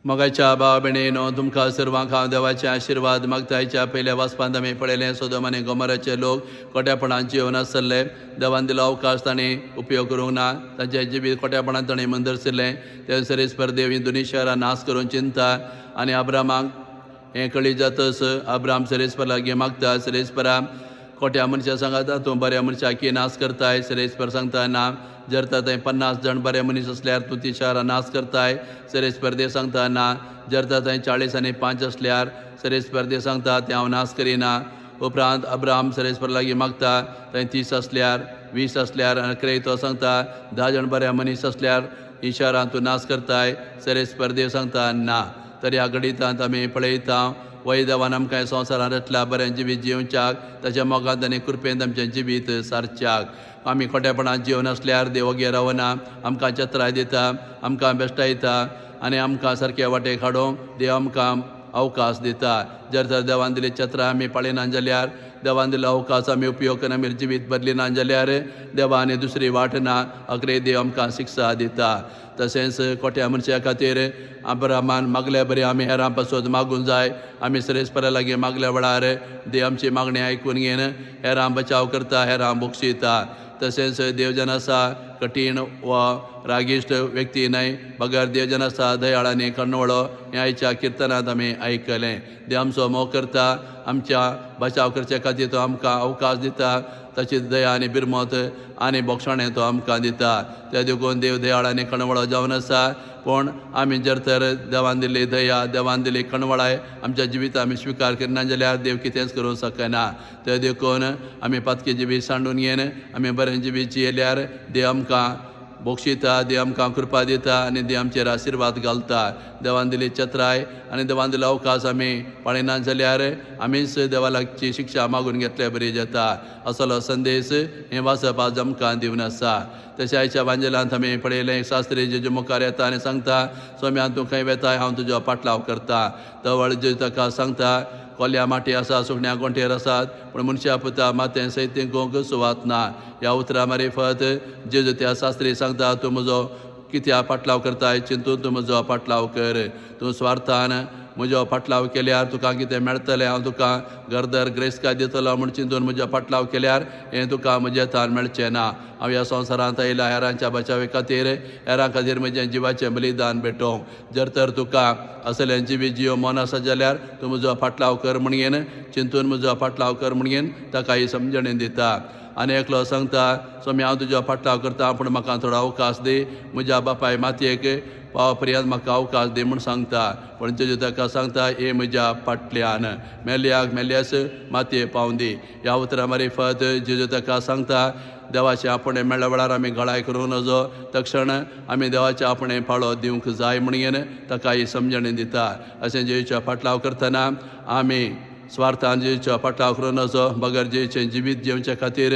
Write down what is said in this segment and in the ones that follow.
मोगाच्या भाव भयणीनो तुमकां सर्वांक हांव देवाचे आशिर्वाद मागतायच्या पयल्या वाचपांत आमी पळयलें सोदोम आनी गोमोराचे लोक खोट्यापणान जिवन आसले. देवान दिलो अवकाश तांणी उपयोग करूंक ना. तांचे जिवीत खोट्यापणान तांणी मंदरसिल्लें. ते सरीसपर देव ही दोनी शहरां नाश करून चिंता आनी अब्रामाक हें कळी जातच अब्राम सरीसपर लागीं मागता. सरीसपरा खोट्या मनशा सांगाता तूं बऱ्या मनशाकी नाश करताय. सरीसपर सांगता ना. जर थंय 50 जण बरे मनीस असल्यार तूं ती शहरां नाश करताय. सरीसपर देव सांगता ना. जर थंय 40 आनी 5 असल्यार सरीसपर देव सांगता ते हांव नाश करिना. उपरांत अब्राम सरीसपर लागीं मागता. थंय 30 असल्यार 20 असल्यार अकरे तो सांगता 10 जण बरे मनीस असल्यार ही शहरां तूं नाश करताय. सरीसपर देव सांगता ना. तर ह्या घडितांत आमी पळयता वय देवान आमकां संवसारांत रचला बरें जिवीत जिवच्याक. ताच्या मोगांत आनी कृपेंत आमचें जिवीत सारच्याक. आमी खोटेपणान जिवन असल्यार देव ओगे रावना. आमकां चत्राय दिता, आमकां बेश्टायता आनी आमकां सारके वाटेक हाडूंक देव आमकां अवकाश दिता. जर तर देवान दिली चत्रां आमी पाळिना जाल्यार देवान दिलो अवकाश आमी उपयोग करून आमी जिवीत बदलिना जाल्यार देवा आनी दुसरी वाट ना. अकरे देव आमकां शिक्षा दिता. तशेंच खोट्या मनशा खातीर अब्रामान मागल्या बरी आमी हेरां पासून मागूंक जाय. आमी सरीसपरा लागीं मागल्या वेळार देव आमची मागणी आयकून घेवन हेरां बचाव करता, हेरां बक्षिता. तशेंच देवजन आसा कठीण व रागिश्ट व्यक्ती न्हय बगर देवजन आसा दयाळ आनी कणवळो. हें आयच्या किर्तनांत आमी आयकलें. देव आमचो मोग करता. आमच्या बचाव करचे खातीर तो आमकां अवकाश दिता. ताची दया आनी बिरमत आनी बोक्षणें तो आमकां दिता. त्या देखून देव दयाळ आनी कणवळो जावन आसा. पूण आमी जर तर देवान दिल्ली दया देवान दिल्ली कणवळाय आमच्या जिवितांत आमी स्विकार करिना जाल्यार देव कितेंच करूंक शकना. त्या देखून आमी पातकी जिवीत सांडून घेवन आमी बरें जिवीत जियेल्यार देव आमकां बक्षिता, देव आमकां कृपा दिता आनी देव आमचेर आशिर्वाद घालता. देवान दिली चत्राय आनी देवान दिलो अवकाश आमी पाळिना जाल्यार आमीच देवा लागची शिक्षा मागून घेतल्या बरी जाता. असलो संदेश हें वाचप आज आमकां दिवन आसा. तशें आयच्या वांजेलांत आमी पळयलें शास्त्री जेजू मुखार येता आनी सांगता सोम्यान तूं खंय वेताय हांव तुजो पाटलाव करता. तवळ जेजू ताका सांगता कोल्या माटी आसा सुकण्या गोंठेर आसात पूण मनशा पुता मातें सैतींकूंक सुवात ना. ह्या उतरा मारिफत जेजू त्या शास्त्री सांगता तूं म्हजो कित्या पाटलाव करताय चिंतून तूं म्हजो पाटलाव कर. तूं स्वार्थान म्हजो पाटलाव केल्यार तुका कितें मेळटलें. हांव तुका घरदर ग्रेस्का दितलो म्हूण चिंतून म्हजो पाटलाव केल्यार हें तुका म्हजेतान मेळचें ना. हांव ह्या संवसारांत आयला हेरांच्या बचावे खातीर हेरां खातीर म्हजें जिवाचें बलिदान भेटोवंक. जर तर तुका असलें जिवीत जियो मन आसा जाल्यार तूं म्हजो पाटलाव कर म्हणून चिंतून म्हजो पाटलाव कर म्हणून ताका ही समजणी दिता. आनी एकलो सांगता सोम्या हांव तुजो पाटलाव करता पूण म्हाका थोडो अवकाश दी. म्हज्या बापाय मातयेक पाव पर्यंत म्हाका अवकाश दी म्हूण सांगता. पूण जेजू ताका सांगता हे म्हज्या फाटल्यान मेल्याक मेल्यास मातये पावूं दी. ह्या उतरा मारिफत जेजू ताका सांगता देवाचें आपणें मेळ्ळ्या वेळार आमी गळाय करूं नजो. तक्षण आमी देवाचें आपणें फाळो दिवंक जाय म्हणून ताका ही समजणी दिता. अशें जेजूचो फाटलाव करतना आमी स्वार्थान जेजूचो पाटलाव करूं नजो. बगर जेजूचें जिवीत जिवचे खातीर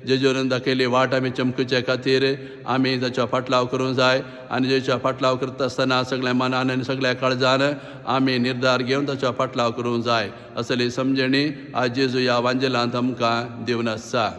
जेजून दाखयली वाट आमी चमकुचे खातीर आमी ताचो फाटलाव करूं जाय. आनी जेजूचो फाटलाव करता आसतना सगळ्या मनान आनी सगळ्या काळजान आमी निर्धार घेवन ताचो फाटलाव करूं जाय. असली समजणी आज जेजू ह्या वांजेलांत आमकां दिवन आसा.